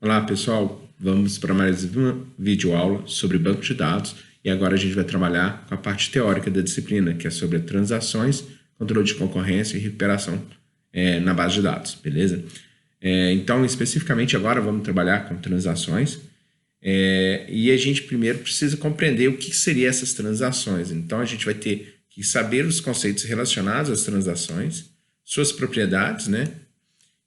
Olá pessoal, vamos para mais uma videoaula sobre banco de dados e agora a gente vai trabalhar com a parte teórica da disciplina, que é sobre transações, controle de concorrência e recuperação na base de dados, beleza? Então, especificamente agora vamos trabalhar com transações e a gente primeiro precisa compreender o que seriam essas transações. Então, a gente vai ter que saber os conceitos relacionados às transações, suas propriedades, né?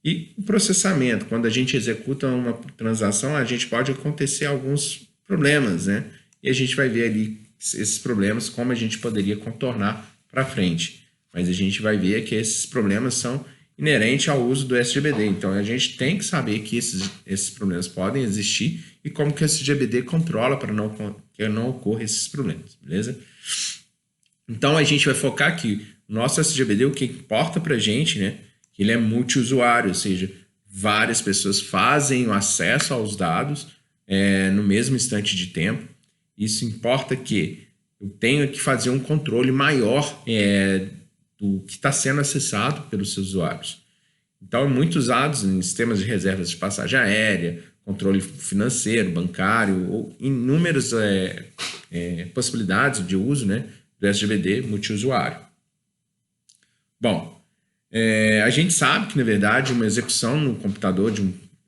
E o processamento, quando a gente executa uma transação, a gente pode acontecer alguns problemas, né? E a gente vai ver ali esses problemas, como a gente poderia contornar para frente. Mas a gente vai ver que esses problemas são inerentes ao uso do SGBD. Então, a gente tem que saber que esses problemas podem existir e como que o SGBD controla para que não ocorra esses problemas, beleza? Então, a gente vai focar aqui no nosso SGBD, o que importa para a gente, né? Ele é multiusuário, ou seja, várias pessoas fazem o acesso aos dados no mesmo instante de tempo. Isso importa que eu tenho que fazer um controle maior do que está sendo acessado pelos seus usuários. Então, é muito usado em sistemas de reservas de passagem aérea, controle financeiro, bancário, ou inúmeras possibilidades de uso, né, do SGBD multiusuário. Bom, a gente sabe que, na verdade, uma execução no computador,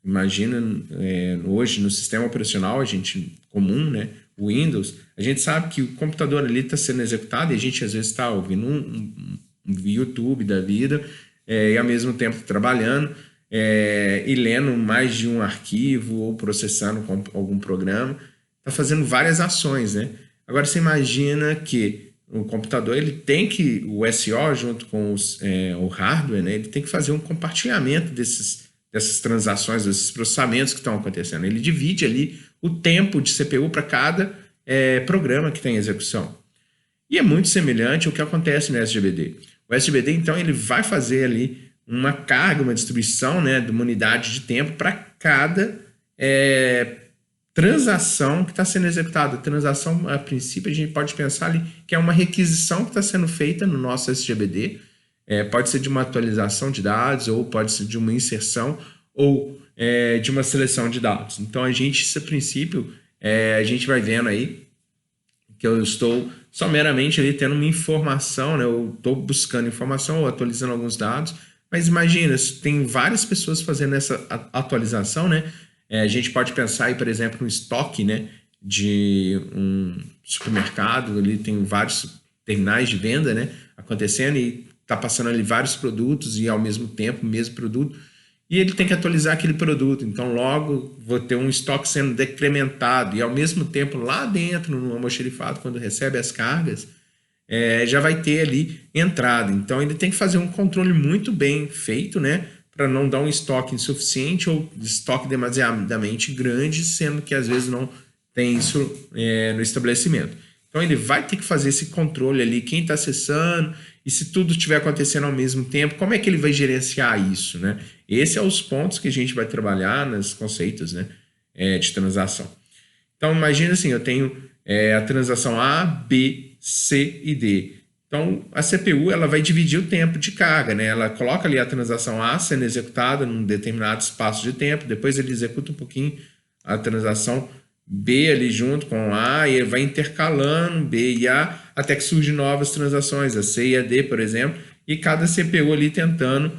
imagina, hoje no sistema operacional comum, né, o Windows, a gente sabe que o computador ali está sendo executado e a gente às vezes está ouvindo um YouTube da vida e ao mesmo tempo trabalhando e lendo mais de um arquivo ou processando com algum programa, está fazendo várias ações, né? Agora você imagina que o computador ele tem que, o SO junto com o hardware, né, ele tem que fazer um compartilhamento dessas transações, desses processamentos que estão acontecendo. Ele divide ali o tempo de CPU para cada programa que tem execução. E é muito semelhante ao que acontece no SGBD. O SGBD, então, ele vai fazer ali uma carga, uma distribuição, né, de uma unidade de tempo para cada transação que está sendo executada. A transação, a princípio, a gente pode pensar ali que é uma requisição que está sendo feita no nosso SGBD. Pode ser de uma atualização de dados, ou pode ser de uma inserção, ou de uma seleção de dados. Então, esse princípio, a gente vai vendo aí que eu estou só meramente ali tendo uma informação, né? Eu estou buscando informação ou atualizando alguns dados, mas imagina, tem várias pessoas fazendo essa atualização, né? A gente pode pensar aí, por exemplo, no estoque, né, de um supermercado, ali tem vários terminais de venda, né, acontecendo e está passando ali vários produtos e ao mesmo tempo o mesmo produto, e ele tem que atualizar aquele produto. Então, logo vou ter um estoque sendo decrementado e ao mesmo tempo lá dentro no almoxarifado, quando recebe as cargas, já vai ter ali entrada. Então, ele tem que fazer um controle muito bem feito, né, para não dar um estoque insuficiente ou estoque demasiadamente grande, sendo que às vezes não tem isso no estabelecimento. Então ele vai ter que fazer esse controle ali, quem está acessando, e se tudo estiver acontecendo ao mesmo tempo, como é que ele vai gerenciar isso, né? Esses são os pontos que a gente vai trabalhar nos conceitos, né, de transação. Então imagina assim, eu tenho a transação A, B, C e D. Então, a CPU ela vai dividir o tempo de carga, né? Ela coloca ali a transação A sendo executada num determinado espaço de tempo, depois ele executa um pouquinho a transação B ali junto com A e vai intercalando B e A até que surgem novas transações, a C e a D, por exemplo, e cada CPU ali tentando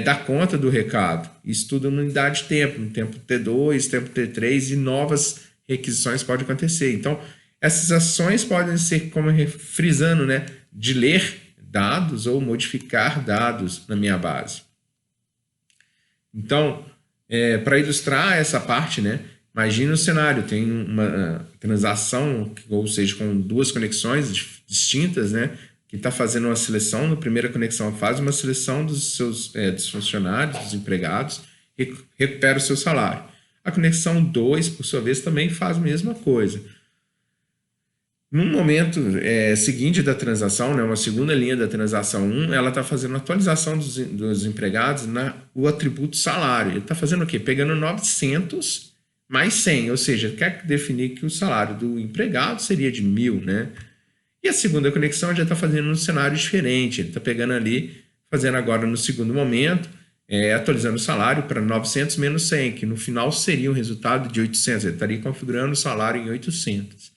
dar conta do recado. Isso tudo numa unidade de tempo, no tempo T2, tempo T3 e novas requisições podem acontecer. Então, essas ações podem ser, como frisando, né, de ler dados ou modificar dados na minha base. Então, para ilustrar essa parte, né, imagina o cenário, tem uma transação, ou seja, com duas conexões distintas, né, que está fazendo uma seleção. Na primeira conexão faz uma seleção dos funcionários, dos empregados, e recupera o seu salário. A conexão 2, por sua vez, também faz a mesma coisa. No momento seguinte da transação, né, uma segunda linha da transação 1, ela está fazendo a atualização dos empregados no atributo salário. Ele está fazendo o quê? Pegando 900 mais 100, ou seja, quer definir que o salário do empregado seria de 1.000, né? E a segunda conexão já está fazendo um cenário diferente. Ele está pegando ali, fazendo agora no segundo momento, atualizando o salário para 900 menos 100, que no final seria um resultado de 800. Ele estaria configurando o salário em 800.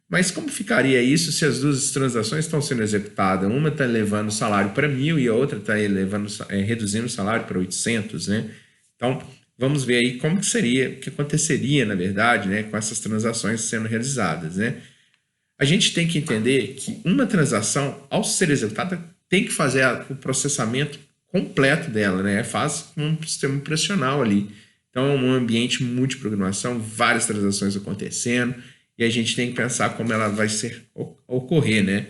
Mas como ficaria isso se as duas transações estão sendo executadas? Uma está levando o salário para 1.000 e a outra está reduzindo o salário para 800, né? Então, vamos ver aí como que seria, o que aconteceria, na verdade, né, com essas transações sendo realizadas, né? A gente tem que entender que uma transação, ao ser executada, tem que fazer o processamento completo dela, né? Faz um sistema operacional ali. Então, é um ambiente multiprogramação, várias transações acontecendo, e a gente tem que pensar como ela vai ocorrer, né?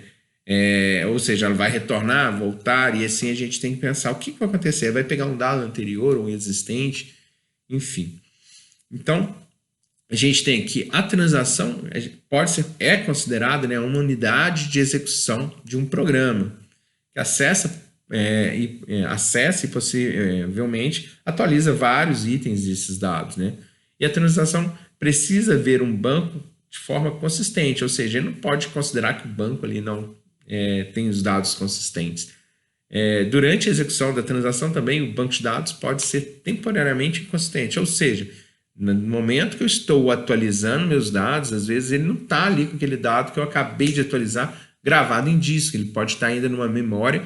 Ou seja, ela vai retornar, voltar, e assim a gente tem que pensar o que vai acontecer. Vai pegar um dado anterior ou existente, enfim. Então, a gente tem que a transação é considerada, né, uma unidade de execução de um programa que acessa e possivelmente atualiza vários itens desses dados, né? E a transação precisa ver um banco de forma consistente, ou seja, ele não pode considerar que o banco ali não tem os dados consistentes. Durante a execução da transação também o banco de dados pode ser temporariamente inconsistente, ou seja, no momento que eu estou atualizando meus dados, às vezes ele não está ali com aquele dado que eu acabei de atualizar gravado em disco, ele pode estar ainda numa memória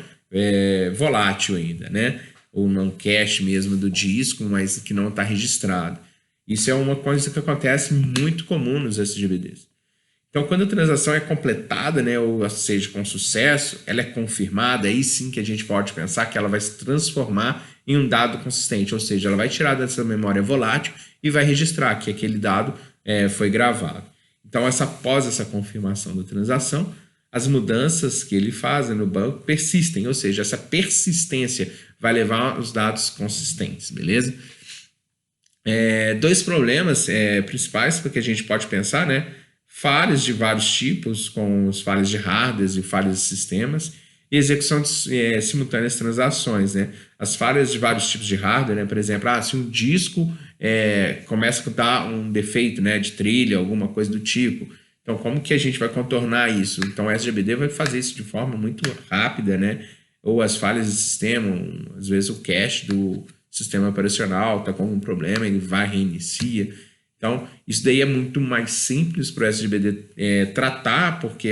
volátil ainda, né? Ou num cache mesmo do disco, mas que não está registrado. Isso é uma coisa que acontece muito comum nos SGBDs. Então, quando a transação é completada, né, ou seja, com sucesso, ela é confirmada, aí sim que a gente pode pensar que ela vai se transformar em um dado consistente, ou seja, ela vai tirar dessa memória volátil e vai registrar que aquele dado foi gravado. Então, após essa confirmação da transação, as mudanças que ele faz no banco persistem, ou seja, essa persistência vai levar os dados consistentes, beleza? Dois problemas principais que a gente pode pensar, né? Falhas de vários tipos, com os falhas de hardware e falhas de sistemas, e execução de simultâneas transações, né? As falhas de vários tipos de hardware, né? Por exemplo, se um disco começa a dar um defeito, né, de trilha, alguma coisa do tipo. Então, como que a gente vai contornar isso? Então, o SGBD vai fazer isso de forma muito rápida, né? Ou as falhas de sistema, às vezes o cache do sistema operacional está com algum problema, ele vai reinicia. Então, isso daí é muito mais simples para o SGBD tratar, porque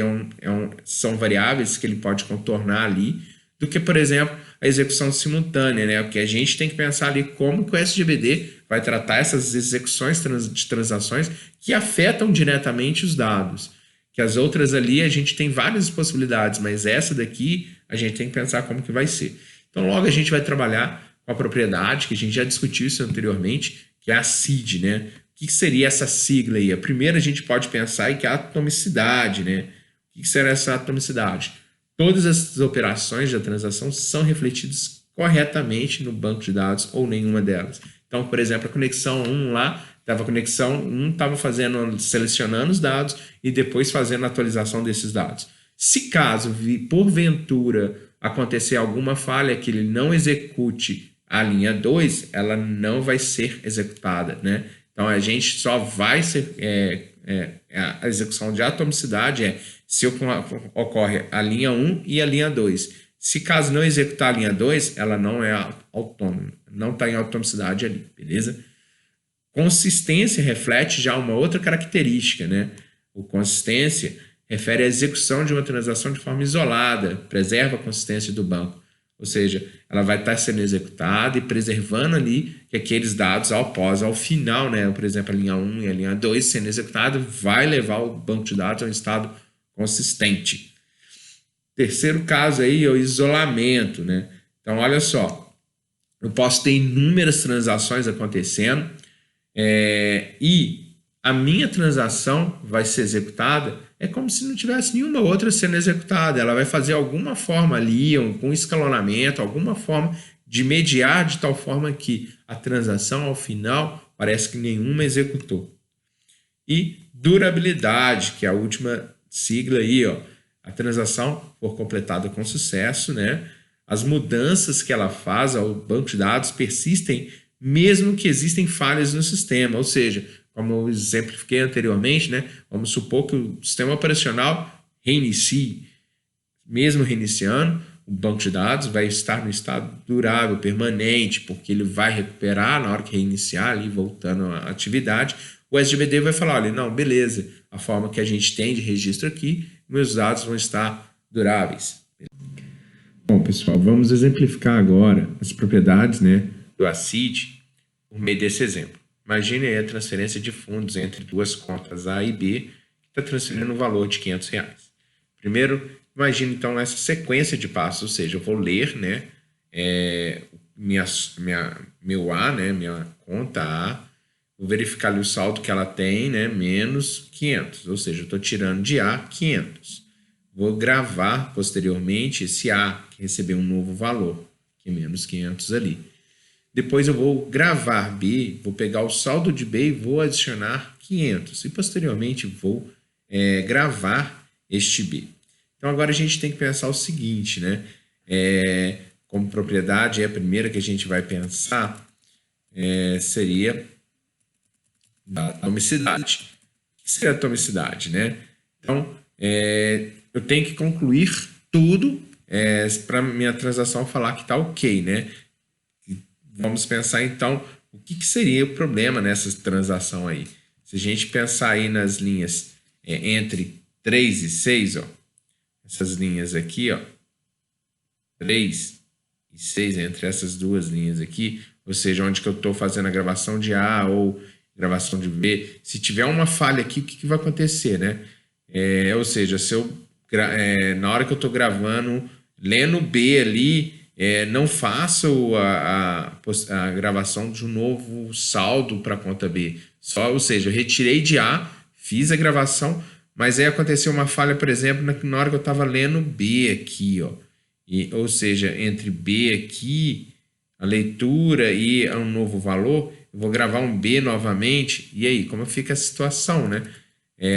são variáveis que ele pode contornar ali, do que, por exemplo, a execução simultânea, né? Porque a gente tem que pensar ali como que o SGBD vai tratar essas execuções de transações que afetam diretamente os dados. Que as outras ali a gente tem várias possibilidades, mas essa daqui a gente tem que pensar como que vai ser. Então, logo a gente vai trabalhar com a propriedade, que a gente já discutiu isso anteriormente, que é a CID, né? O que seria essa sigla aí? A primeira a gente pode pensar em que é a atomicidade, né? O que será essa atomicidade? Todas as operações da transação são refletidas corretamente no banco de dados ou nenhuma delas. Então, por exemplo, a conexão 1 lá, estava selecionando os dados e depois fazendo a atualização desses dados. Se caso, porventura, acontecer alguma falha que ele não execute a linha 2, ela não vai ser executada, né? Então, a gente só vai ser... a execução de atomicidade se ocorre a linha 1 e a linha 2. Se caso não executar a linha 2, ela não é autônoma, não está em atomicidade ali, beleza? Consistência reflete já uma outra característica, né? O consistência refere à execução de uma transação de forma isolada, preserva a consistência do banco. Ou seja, ela vai estar sendo executada e preservando ali que aqueles dados ao final, né, por exemplo, a linha 1 e a linha 2 sendo executado, vai levar o banco de dados a um estado consistente. Terceiro caso aí é o isolamento, né? Então, olha só, eu posso ter inúmeras transações acontecendo e a minha transação vai ser executada, é como se não tivesse nenhuma outra sendo executada. Ela vai fazer alguma forma ali, com escalonamento, alguma forma de mediar de tal forma que a transação, ao final, parece que nenhuma executou. E durabilidade, que é a última sigla aí, ó. A transação for completada com sucesso, né? As mudanças que ela faz ao banco de dados persistem mesmo que existem falhas no sistema, ou seja, como eu exemplifiquei anteriormente, né? Vamos supor que o sistema operacional reinicie. Mesmo reiniciando, o banco de dados vai estar no estado durável, permanente, porque ele vai recuperar na hora que reiniciar ali, voltando à atividade. O SGBD vai falar, olha, não, beleza, a forma que a gente tem de registro aqui, meus dados vão estar duráveis. Bom, pessoal, vamos exemplificar agora as propriedades, né, do ACID por meio desse exemplo. Imagine aí a transferência de fundos entre duas contas A e B, que está transferindo um valor de R$500. Primeiro, imagine então essa sequência de passos, ou seja, eu vou ler, né, meu A, né, minha conta A, vou verificar ali o saldo que ela tem, né, menos 500, ou seja, eu estou tirando de A 500. Vou gravar posteriormente esse A, que recebeu um novo valor, que é menos 500 ali. Depois eu vou gravar B, vou pegar o saldo de B e vou adicionar 500. E posteriormente vou gravar este B. Então agora a gente tem que pensar o seguinte, né? Como propriedade, a primeira que a gente vai pensar seria da atomicidade. O que seria a atomicidade, né? Então, eu tenho que concluir tudo para minha transação falar que está ok, né? Vamos pensar então o que seria o problema nessa transação aí. Se a gente pensar aí nas linhas entre 3 e 6, ó, essas linhas aqui, ó, 3 e 6, entre essas duas linhas aqui, ou seja, onde que eu estou fazendo a gravação de A ou gravação de B, se tiver uma falha aqui, o que vai acontecer, né? Ou seja, se eu, na hora que eu estou gravando, lendo B ali, não faço a gravação de um novo saldo para a conta B. Ou seja, eu retirei de A, fiz a gravação, mas aí aconteceu uma falha, por exemplo, na hora que eu estava lendo B aqui, ó. Ou seja, entre B aqui, a leitura e um novo valor, eu vou gravar um B novamente. E aí, como fica a situação, né?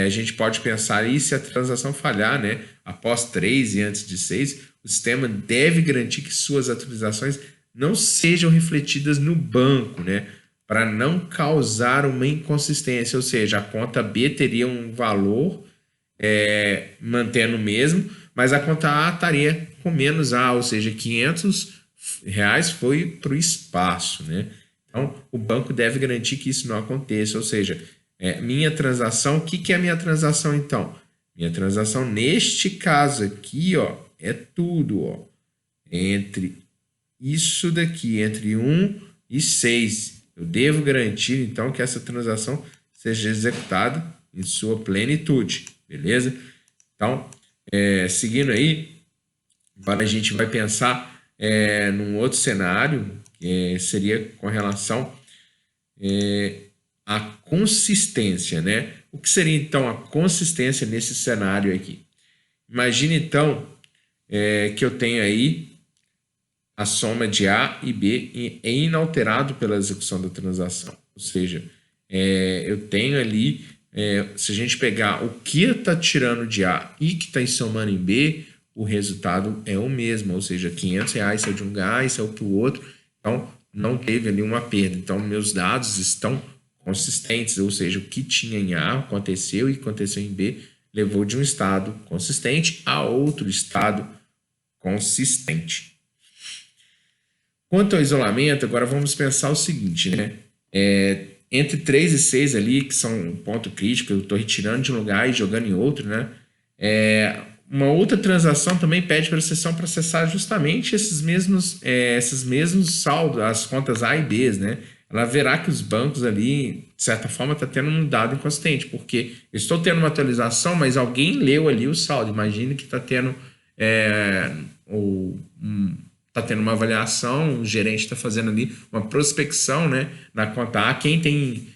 A gente pode pensar aí, se a transação falhar, né? Após 3 e antes de 6, o sistema deve garantir que suas atualizações não sejam refletidas no banco, né? Para não causar uma inconsistência, ou seja, a conta B teria um valor mantendo o mesmo, mas a conta A estaria com menos A, ou seja, R$500 foi para o espaço, né? Então, o banco deve garantir que isso não aconteça, ou seja, minha transação, o que é a minha transação então? Minha transação neste caso aqui, ó, é tudo, ó, entre isso daqui, entre 1 e 6. Eu devo garantir então que essa transação seja executada em sua plenitude, beleza? Então, seguindo aí, agora a gente vai pensar num outro cenário, que seria com relação à consistência, né? O que seria então a consistência nesse cenário aqui? Imagine então que eu tenho aí a soma de A e B é inalterado pela execução da transação. Ou seja, eu tenho ali, se a gente pegar o que está tirando de A e que está somando em B, o resultado é o mesmo, ou seja, R$500 é de um lugar, isso é para o outro, então não teve ali uma perda. Então, meus dados estão consistentes, ou seja, o que tinha em A aconteceu e aconteceu em B, levou de um estado consistente a outro estado consistente. Quanto ao isolamento, agora vamos pensar o seguinte, né? Entre 3 e 6 ali, que são um ponto crítico, eu estou retirando de um lugar e jogando em outro, né? Uma outra transação também pede para a sessão processar justamente esses mesmos saldos, as contas A e B, né? Ela verá que os bancos ali, de certa forma, está tendo um dado inconsistente, porque eu estou tendo uma atualização, mas alguém leu ali o saldo. Imagine que está tendo uma avaliação, o gerente está fazendo ali uma prospecção, né, na conta A, quem tem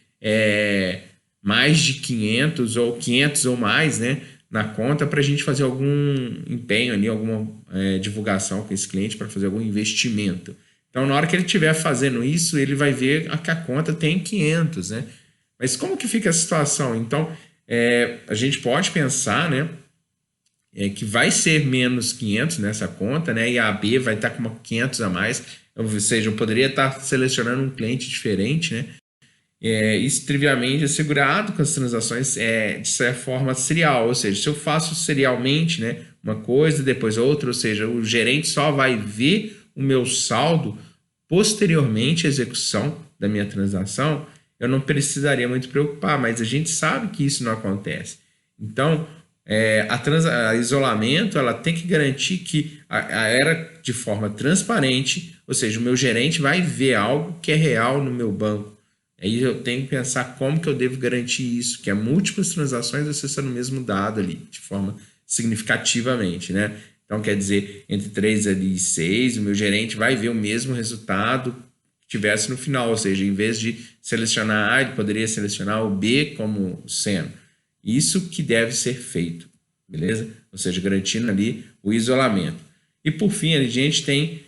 mais de 500 ou 500 ou mais, né, na conta, para a gente fazer algum empenho ali, alguma divulgação com esse cliente para fazer algum investimento. Então, na hora que ele estiver fazendo isso, ele vai ver que a conta tem 500, né? Mas como que fica a situação? Então, a gente pode pensar, né, que vai ser menos 500 nessa conta, né? E a AB vai estar com 500 a mais, ou seja, eu poderia estar selecionando um cliente diferente, né? Isso trivialmente assegurado com as transações de certa forma serial, ou seja, se eu faço serialmente, né, uma coisa, depois outra, ou seja, o gerente só vai ver o meu saldo posteriormente à execução da minha transação, eu não precisaria muito preocupar, mas a gente sabe que isso não acontece. Então, a isolamento ela tem que garantir que era de forma transparente, ou seja, o meu gerente vai ver algo que é real no meu banco. Aí eu tenho que pensar como que eu devo garantir isso, que é múltiplas transações acessando o mesmo dado ali, de forma significativamente, né? Então, quer dizer, entre 3 ali e 6, o meu gerente vai ver o mesmo resultado que tivesse no final, ou seja, em vez de selecionar A, ele poderia selecionar o B como sendo. Isso que deve ser feito, beleza? Ou seja, garantindo ali o isolamento. E por fim, a gente tem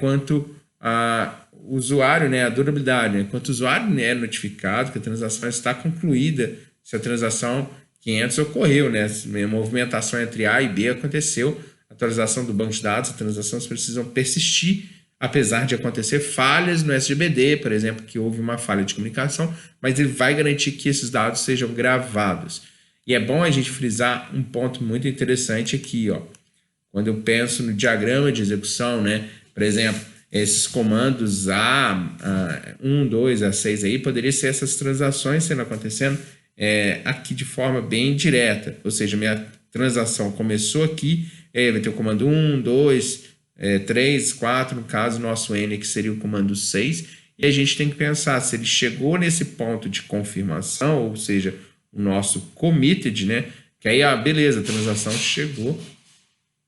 quanto a usuário, né, a durabilidade, né? Quanto o usuário é notificado que a transação está concluída, se a transação 500 ocorreu, né? A movimentação entre A e B aconteceu, atualização do banco de dados, as transações precisam persistir, apesar de acontecer falhas no SGBD, por exemplo, que houve uma falha de comunicação, mas ele vai garantir que esses dados sejam gravados. E é bom a gente frisar um ponto muito interessante aqui, ó. Quando eu penso no diagrama de execução, né? Por exemplo, esses comandos A1, 2, A6 aí, poderia ser essas transações sendo acontecendo aqui de forma bem direta. Ou seja, minha transação começou aqui, vai ter o comando 1, 2, 3, 4, no caso, nosso N, que seria o comando 6, e a gente tem que pensar se ele chegou nesse ponto de confirmação, ou seja, o nosso committed, né? Que aí, beleza, a transação chegou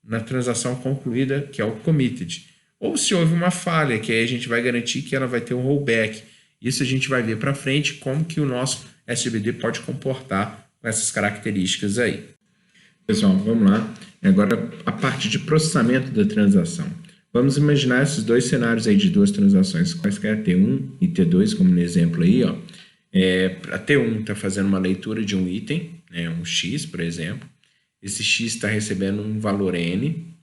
na transação concluída, que é o committed. Ou se houve uma falha, que aí a gente vai garantir que ela vai ter um rollback. Isso a gente vai ver para frente como que o nosso SGBD pode comportar com essas características aí. Pessoal, vamos lá. Agora, a parte de processamento da transação. Vamos imaginar esses dois cenários aí de duas transações, quaisquer T1 e T2, como no exemplo aí, ó. A T1 está fazendo uma leitura de um item, né, um X, por exemplo. Esse X está recebendo um valor N.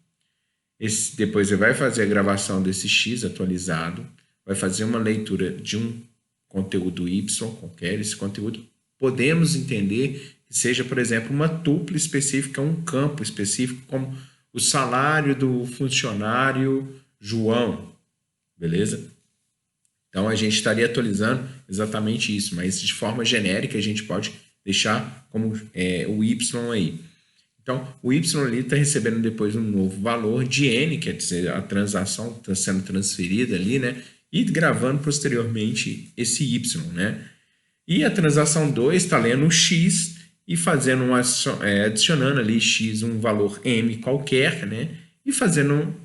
Depois ele vai fazer a gravação desse X atualizado, vai fazer uma leitura de um conteúdo Y qualquer. Esse conteúdo podemos entender que seja, por exemplo, uma tupla específica, um campo específico, como o salário do funcionário João, beleza? Então a gente estaria atualizando exatamente isso, mas de forma genérica a gente pode deixar como o Y aí. Então, o Y ali está recebendo depois um novo valor de N, quer dizer, a transação está sendo transferida ali, né? E gravando posteriormente esse Y, né? E a transação 2 está lendo o X e fazendo adicionando ali X um valor M qualquer, né? E fazendo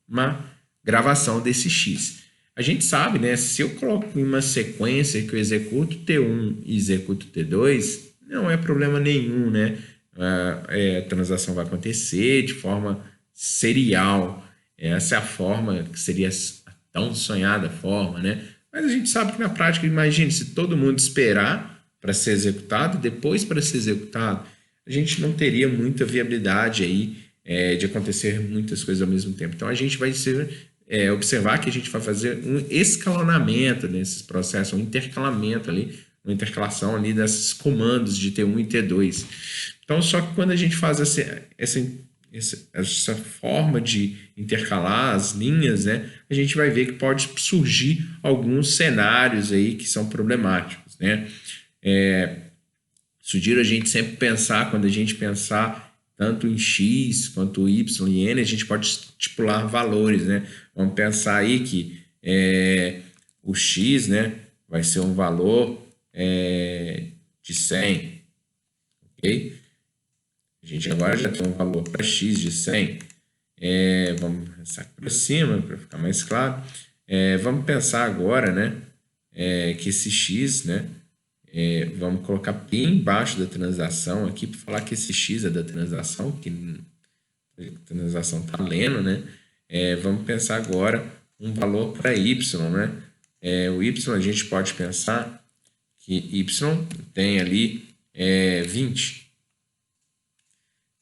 uma gravação desse X. A gente sabe, né? Se eu coloco em uma sequência que eu executo T1 e executo T2, não é problema nenhum, né? A transação vai acontecer de forma serial. Essa é a forma que seria a tão sonhada forma, né? Mas a gente sabe que na prática, imagine, se todo mundo esperar para ser executado, depois para ser executado, a gente não teria muita viabilidade aí de acontecer muitas coisas ao mesmo tempo. Então a gente vai observar que a gente vai fazer um escalonamento nesses processos, um intercalamento ali, uma intercalação ali desses comandos de T1 e T2. Então, só que quando a gente faz essa forma de intercalar as linhas, né, a gente vai ver que pode surgir alguns cenários aí que são problemáticos, né? Sugiro a gente sempre pensar, quando a gente pensar tanto em X quanto Y e N, a gente pode estipular valores, né? Vamos pensar aí que o X, né, vai ser um valor de 100, ok? A gente agora já tem um valor para X de 100. Vamos pensar aqui para cima, para ficar mais claro. Vamos pensar agora, né, que esse X, né, vamos colocar bem embaixo da transação aqui para falar que esse X é da transação, que a transação está lendo, né? Vamos pensar agora um valor para Y, né? O Y a gente pode pensar que Y tem ali 20.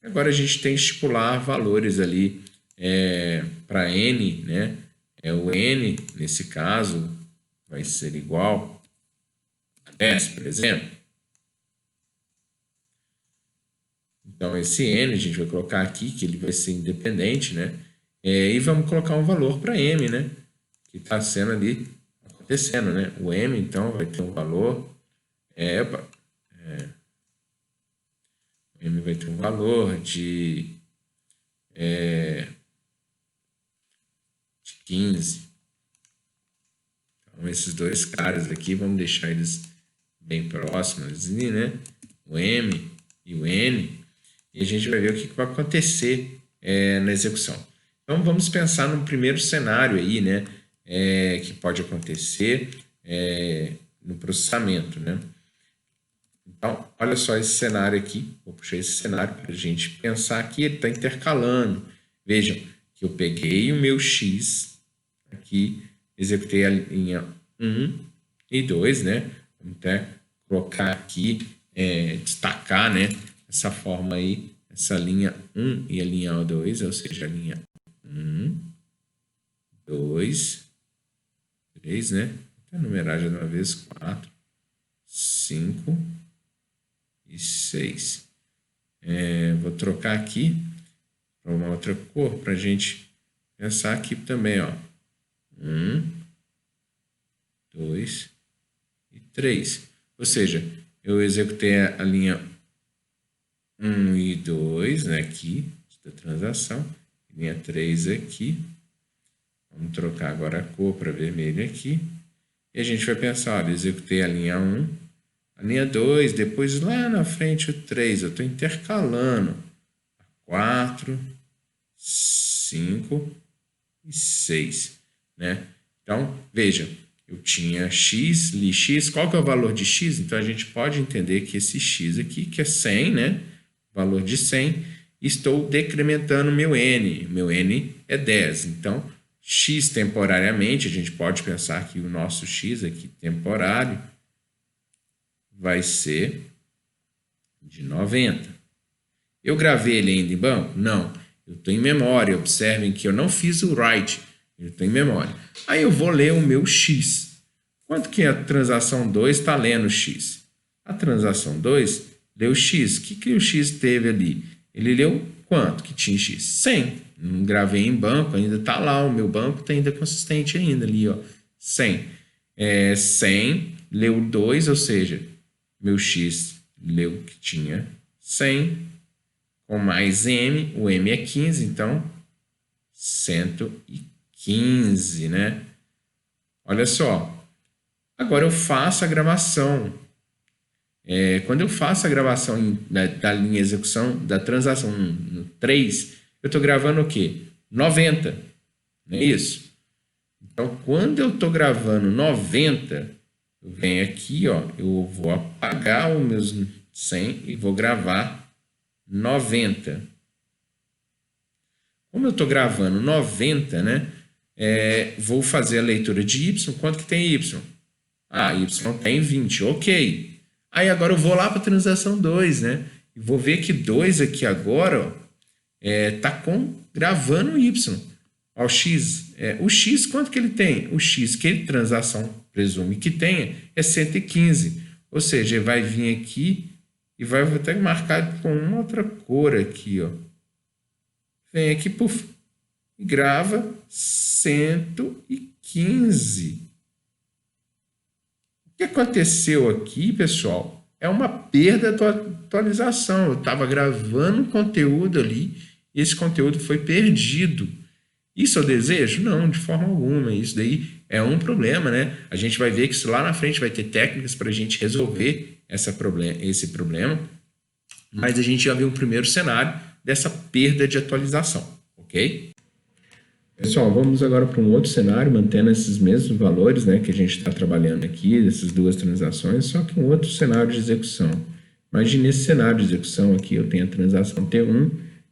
Agora a gente tem que estipular valores ali para N, né? O N, nesse caso, vai ser igual a 10, por exemplo. Então, esse n a gente vai colocar aqui, que ele vai ser independente, né? E vamos colocar um valor para m, né? Que está sendo ali, acontecendo, né? O m, então, vai ter um valor... o m vai ter um valor de 15. Então, esses dois caras aqui, vamos deixar eles bem próximos, né? O m e o n. E a gente vai ver o que vai acontecer na execução. Então, vamos pensar no primeiro cenário aí, né? Que pode acontecer no processamento, né? Então, olha só esse cenário aqui. Vou puxar esse cenário para a gente pensar aqui. Ele está intercalando. Vejam que eu peguei o meu x aqui, executei a linha 1 e 2, né? Vamos até colocar aqui, destacar, né? Essa forma aí, essa linha 1 e a linha 2, ou seja, a linha 1, 2, 3, né? Vou numerar já de uma vez, 4, 5 e 6. Vou trocar aqui para uma outra cor para a gente pensar aqui também, ó. 1, 2 e 3. Ou seja, eu executei a linha 1 e 2, né, aqui, da transação. Linha 3 aqui. Vamos trocar agora a cor para vermelho aqui. E a gente vai pensar, olha, executei a linha 1, a linha 2, depois lá na frente o 3. Eu estou intercalando 4, 5 e 6, né? Então, veja, eu tinha x, li x. Qual que é o valor de x? Então, a gente pode entender que esse x aqui, que é 100, né? Valor de 100, estou decrementando meu n. Meu n é 10. Então, x temporariamente, a gente pode pensar que o nosso x aqui temporário vai ser de 90. Eu gravei ele ainda em banco? Não. Eu estou em memória. Observem que eu não fiz o write. Eu estou em memória. Aí eu vou ler o meu x. Quanto que a transação 2 está lendo x? A transação 2 leu x. O que o x teve ali? Ele leu quanto que tinha x? 100. Não gravei em banco, ainda está lá. O meu banco está ainda consistente ainda ali, ó. 100. 100 leu 2, ou seja, meu x leu que tinha 100, com mais m, o m é 15, então 115, né? Olha só, agora eu faço a gravação. Quando eu faço a gravação da linha execução da transação no 3, eu estou gravando o quê? 90, não é isso? Então, quando eu estou gravando 90, eu venho aqui, ó, eu vou apagar os meus 100 e vou gravar 90. Como eu estou gravando 90, né? Vou fazer a leitura de y. Quanto que tem y? Y tem 20, ok. Aí agora eu vou lá para a transação 2, né? E vou ver que 2 aqui agora está gravando y. Ó, o x, o x quanto que ele tem? O x que a transação presume que tenha é 115. Ou seja, ele vai vir aqui e vai até marcar com uma outra cor aqui, ó. Vem aqui, puf, e grava 115. O que aconteceu aqui, pessoal, é uma perda da atualização. Eu estava gravando conteúdo ali e esse conteúdo foi perdido. Isso eu desejo? Não, de forma alguma. Isso daí é um problema, né? A gente vai ver que isso lá na frente vai ter técnicas para a gente resolver esse problema. Mas a gente já viu um primeiro cenário dessa perda de atualização, ok? Pessoal, vamos agora para um outro cenário, mantendo esses mesmos valores, né, que a gente está trabalhando aqui, dessas duas transações, só que um outro cenário de execução. Imagine esse cenário de execução aqui, eu tenho a transação T1,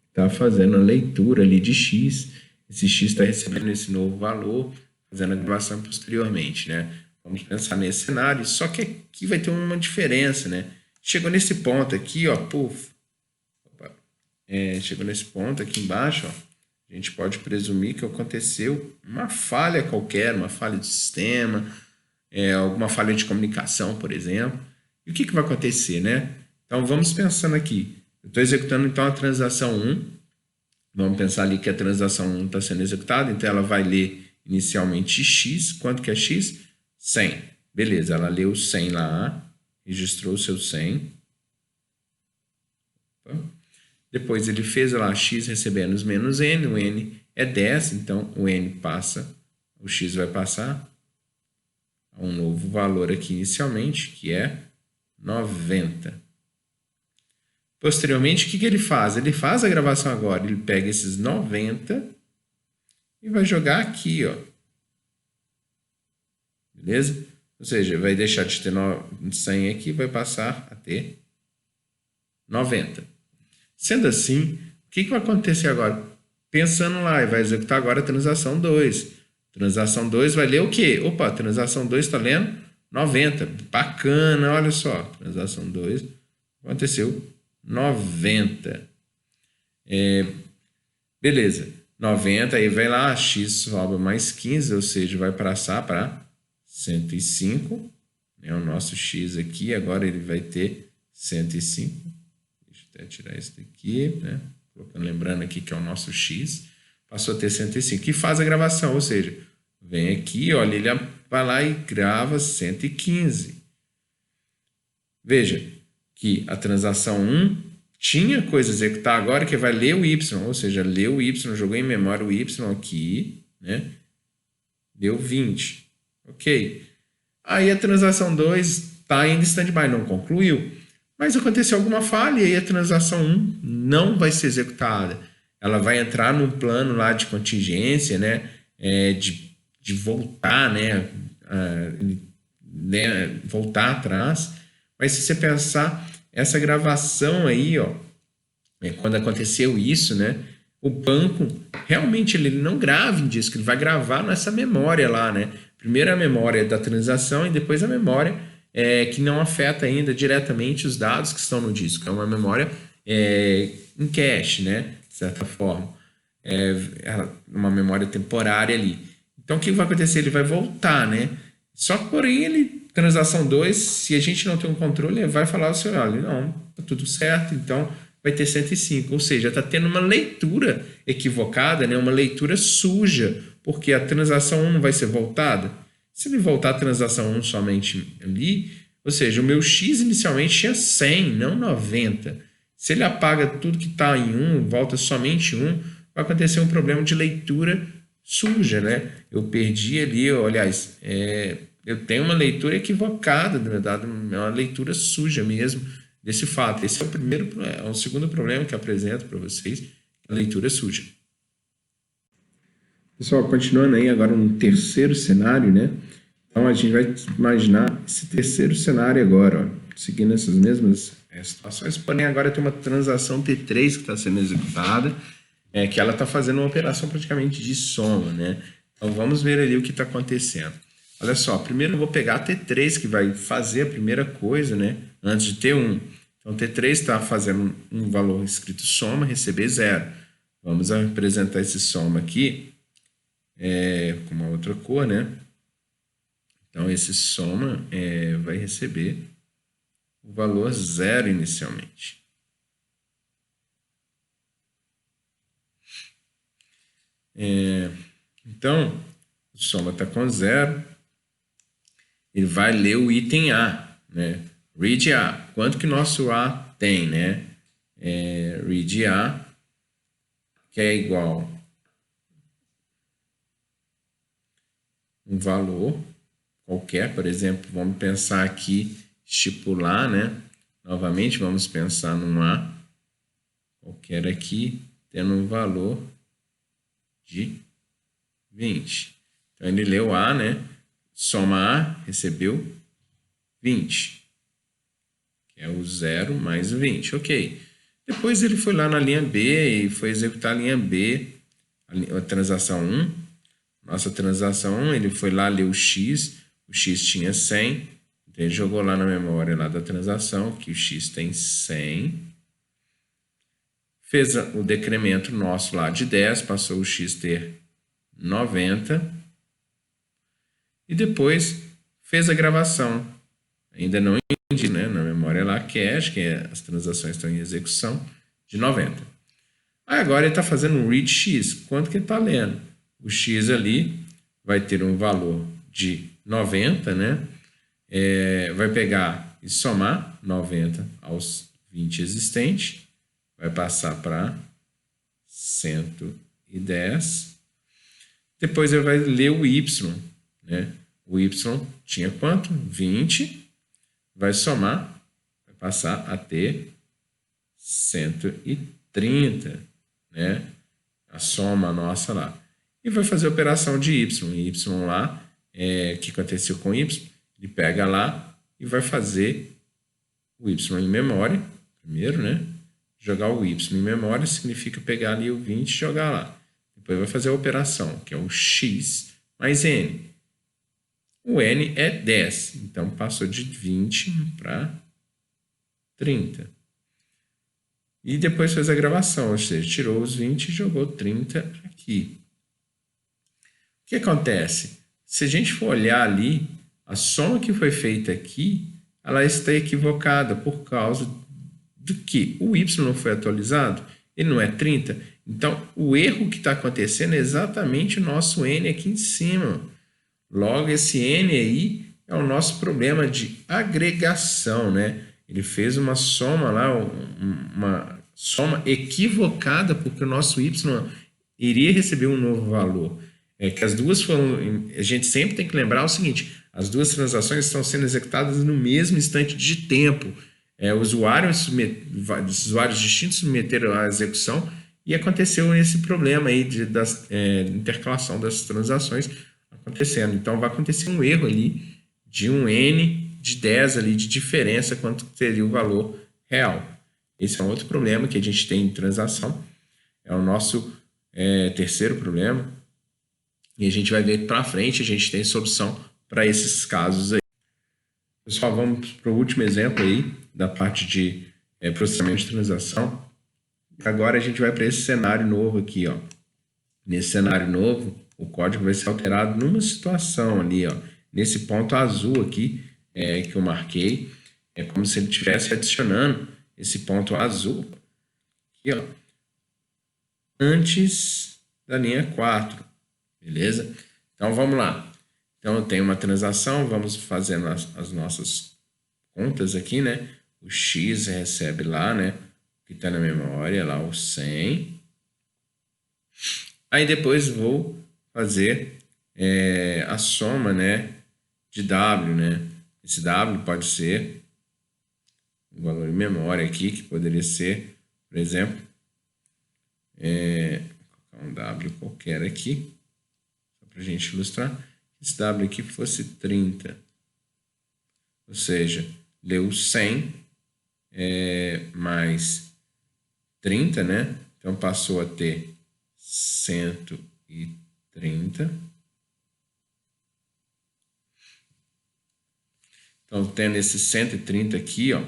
está fazendo a leitura ali de X, esse X está recebendo esse novo valor, fazendo a gravação posteriormente, né? Vamos pensar nesse cenário, só que aqui vai ter uma diferença, né? Chegou nesse ponto aqui, ó, puf, chegou nesse ponto aqui embaixo, ó, a gente pode presumir que aconteceu uma falha qualquer, uma falha de sistema, alguma falha de comunicação, por exemplo. E o que vai acontecer, né? Então, vamos pensando aqui. Eu estou executando então a transação 1. Vamos pensar ali que a transação 1 está sendo executada, então ela vai ler inicialmente x. Quanto que é x? 100. Beleza, ela leu 100 lá, registrou o seu 100. Depois ele fez lá x recebendo os menos n, o n é 10, então o n passa, o x vai passar a um novo valor aqui inicialmente, que é 90. Posteriormente, o que ele faz? Ele faz a gravação agora, ele pega esses 90 e vai jogar aqui, ó. Beleza? Ou seja, vai deixar de ter 100 aqui e vai passar a ter 90. Sendo assim, o que vai acontecer agora? Pensando lá, vai executar agora a transação 2. Transação 2 vai ler o quê? Opa, transação 2 está lendo 90. Bacana, olha só. Transação 2 aconteceu 90. Beleza. 90, aí vai lá, x sobra mais 15, ou seja, vai passar para 105. O nosso x aqui, agora ele vai ter 105. Deixa eu até tirar isso daqui, né? Lembrando aqui que é o nosso x. Passou a ter 105. E faz a gravação, ou seja, vem aqui, olha, ele vai lá e grava 115. Veja que a transação 1 tinha coisa a executar agora que vai ler o y, ou seja, leu o y, jogou em memória o y aqui, né? Deu 20. Ok. Aí a transação 2 está ainda em stand-by, não concluiu. Mas aconteceu alguma falha e aí a transação 1 não vai ser executada. Ela vai entrar num plano lá de contingência, né? De voltar, né? Voltar atrás. Mas se você pensar, essa gravação aí, ó, quando aconteceu isso, né? O banco realmente ele não grava em disco, ele vai gravar nessa memória lá, né? Primeiro a memória da transação e depois a memória que não afeta ainda diretamente os dados que estão no disco. É uma memória em cache, né? De certa forma. Uma memória temporária ali. Então, o que vai acontecer? Ele vai voltar, né? Só que, porém, transação 2, se a gente não tem um controle, ele vai falar assim, olha, não, tá tudo certo, então vai ter 105. Ou seja, está tendo uma leitura equivocada, né? Uma leitura suja, porque a transação 1 não vai ser voltada. Se ele voltar a transação 1 somente ali, ou seja, o meu x inicialmente tinha 100, não 90. Se ele apaga tudo que está em 1, volta somente 1, vai acontecer um problema de leitura suja, né? Eu perdi ali, aliás, eu tenho uma leitura equivocada, na verdade, uma leitura suja mesmo desse fato. Esse é o segundo problema que eu apresento para vocês, a leitura suja. Pessoal, continuando aí agora no terceiro cenário, né? Então a gente vai imaginar esse terceiro cenário agora, ó, seguindo essas mesmas situações, porém agora tem uma transação T3 que está sendo executada, que ela está fazendo uma operação praticamente de soma, né? Então vamos ver ali o que está acontecendo. Olha só, primeiro eu vou pegar a T3 que vai fazer a primeira coisa, né? Antes de T1. Então T3 está fazendo um valor escrito soma, receber 0. Vamos apresentar esse soma aqui com uma outra cor, né? Então esse soma vai receber o valor 0 inicialmente. Então, o soma está com 0. Ele vai ler o item A, né? Read A. Quanto que nosso A tem, né? Read A, que é igual um valor qualquer, por exemplo, vamos pensar aqui, estipular, né? Novamente, vamos pensar num A qualquer aqui, tendo um valor de 20. Então, ele leu A, né? Soma A, recebeu 20. Que é o 0 mais o 20. Ok. Depois ele foi lá na linha B e foi executar a linha B, a transação 1. Nossa transação 1, ele foi lá ler o X tinha 100. Então, ele jogou lá na memória lá da transação, que o X tem 100. Fez o decremento nosso lá de 10, passou o X ter 90. E depois fez a gravação. Ainda não né, na memória lá cache, que as transações estão em execução, de 90. Aí agora ele está fazendo um read x. Quanto que ele está lendo? O x ali vai ter um valor de 90, né? Vai pegar e somar 90 aos 20 existentes. Vai passar para 110. Depois ele vai ler o y, né? O y tinha quanto? 20. Vai somar, vai passar a ter 130, né? A soma nossa lá. E vai fazer a operação de y. Y lá, o que aconteceu com y? Ele pega lá e vai fazer o y em memória, primeiro, né? Jogar o y em memória significa pegar ali o 20 e jogar lá. Depois vai fazer a operação, que é o x mais n. O n é 10, então passou de 20 para 30. E depois fez a gravação, ou seja, tirou os 20 e jogou 30 aqui. O que acontece? Se a gente for olhar ali, a soma que foi feita aqui, ela está equivocada por causa do que o y não foi atualizado, ele não é 30. Então, o erro que está acontecendo é exatamente o nosso n aqui em cima. Logo, esse n aí é o nosso problema de agregação, né? Ele fez uma soma lá, uma soma equivocada, porque o nosso y iria receber um novo valor. Que as duas foram... A gente sempre tem que lembrar o seguinte, as duas transações estão sendo executadas no mesmo instante de tempo. Usuários distintos submeteram a execução e aconteceu esse problema aí de intercalação das transações acontecendo. Então, vai acontecer um erro ali de um n de 10 ali de diferença quanto seria o valor real. Esse é um outro problema que a gente tem em transação. É o nosso terceiro problema. E a gente vai ver para frente, a gente tem solução para esses casos aí. Pessoal, vamos para o último exemplo aí da parte de processamento de transação. Agora a gente vai para esse cenário novo aqui, ó. Nesse cenário novo, o código vai ser alterado numa situação ali, ó. Nesse ponto azul aqui que eu marquei, é como se ele estivesse adicionando esse ponto azul aqui, ó, antes da linha 4. Beleza? Então, vamos lá. Então, eu tenho uma transação, vamos fazendo as nossas contas aqui, né? O x recebe lá, né? Que está na memória, lá o 100. Aí, depois, vou fazer a soma, né? De w, né? Esse w pode ser um valor em memória aqui, que poderia ser, por exemplo, vou colocar um w qualquer aqui, para a gente ilustrar, esse W aqui fosse 30. Ou seja, deu 100 mais 30, né? Então, passou a ter 130. Então, tendo esse 130 aqui, ó,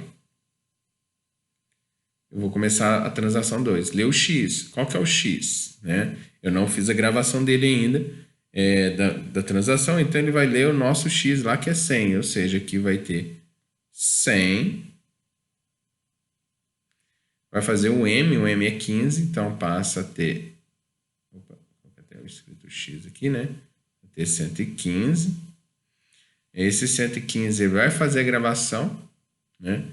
eu vou começar a transação 2. Leu o X. Qual que é o X? Né? Eu não fiz a gravação dele ainda. Da transação, então ele vai ler o nosso x lá, que é 100, ou seja, aqui vai ter 100, vai fazer o m é 15, então passa a ter, até o escrito x aqui, né? Vai ter 115, esse 115 ele vai fazer a gravação, né?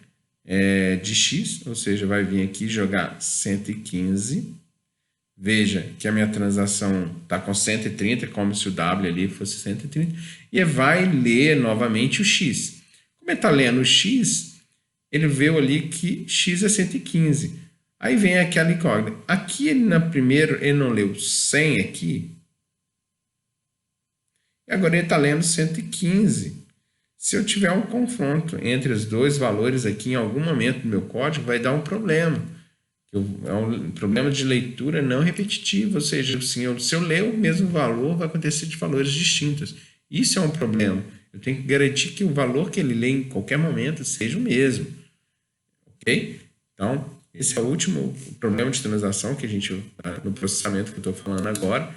De x, ou seja, vai vir aqui jogar 115, veja que a minha transação está com 130, como se o W ali fosse 130, e vai ler novamente o X. Como ele está lendo o X, ele viu ali que X é 115. Aí vem aquela incógnita. Aqui, na primeiro, ele não leu 100 aqui. E agora ele está lendo 115. Se eu tiver um confronto entre os dois valores aqui em algum momento do meu código, vai dar um problema. É um problema de leitura não repetitiva, ou seja, assim, se eu ler o mesmo valor, vai acontecer de valores distintos. Isso é um problema. Eu tenho que garantir que o valor que ele lê em qualquer momento seja o mesmo. Ok? Então, esse é o último problema de transação que a gente, no processamento que eu estou falando agora.